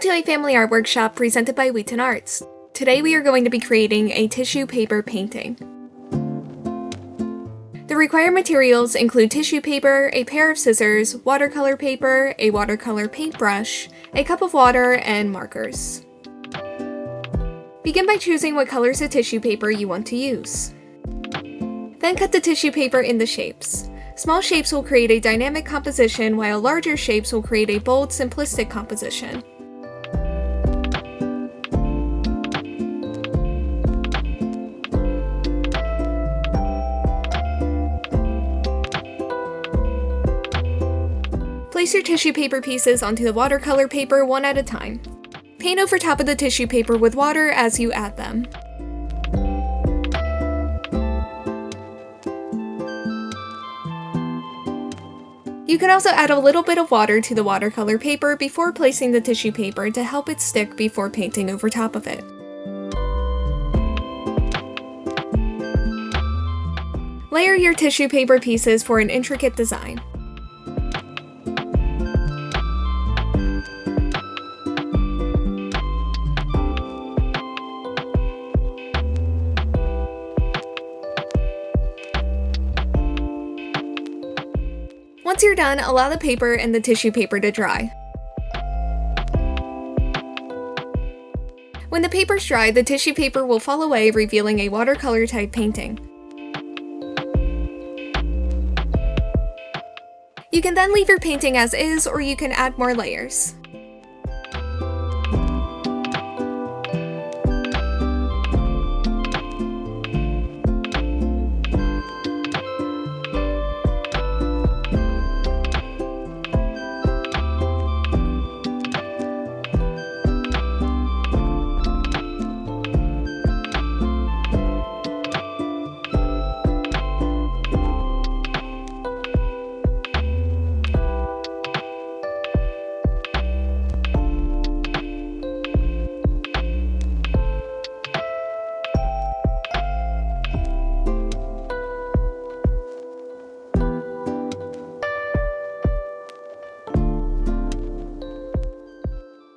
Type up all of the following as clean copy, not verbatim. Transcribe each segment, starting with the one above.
to a family art workshop presented by WheatonArts. Today we are going to be creating a tissue paper painting. The required materials include tissue paper, a pair of scissors, watercolor paper, a watercolor paintbrush, a cup of water, and markers. Begin by choosing what colors of tissue paper you want to use. Then cut the tissue paper into shapes. Small shapes will create a dynamic composition, while larger shapes will create a bold, simplistic composition. Place your tissue paper pieces onto the watercolor paper one at a time. Paint over top of the tissue paper with water as you add them. You can also add a little bit of water to the watercolor paper before placing the tissue paper to help it stick before painting over top of it. Layer your tissue paper pieces for an intricate design. Once you're done, allow the paper and the tissue paper to dry. When the paper's dry, the tissue paper will fall away, revealing a watercolor type painting. You can then leave your painting as is, or you can add more layers.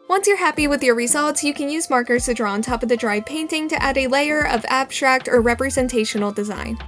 Once you're happy with your results, you can use markers to draw on top of the dried painting to add a layer of abstract or representational design.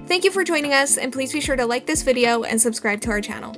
Thank you for joining us, and please be sure to like this video and subscribe to our channel.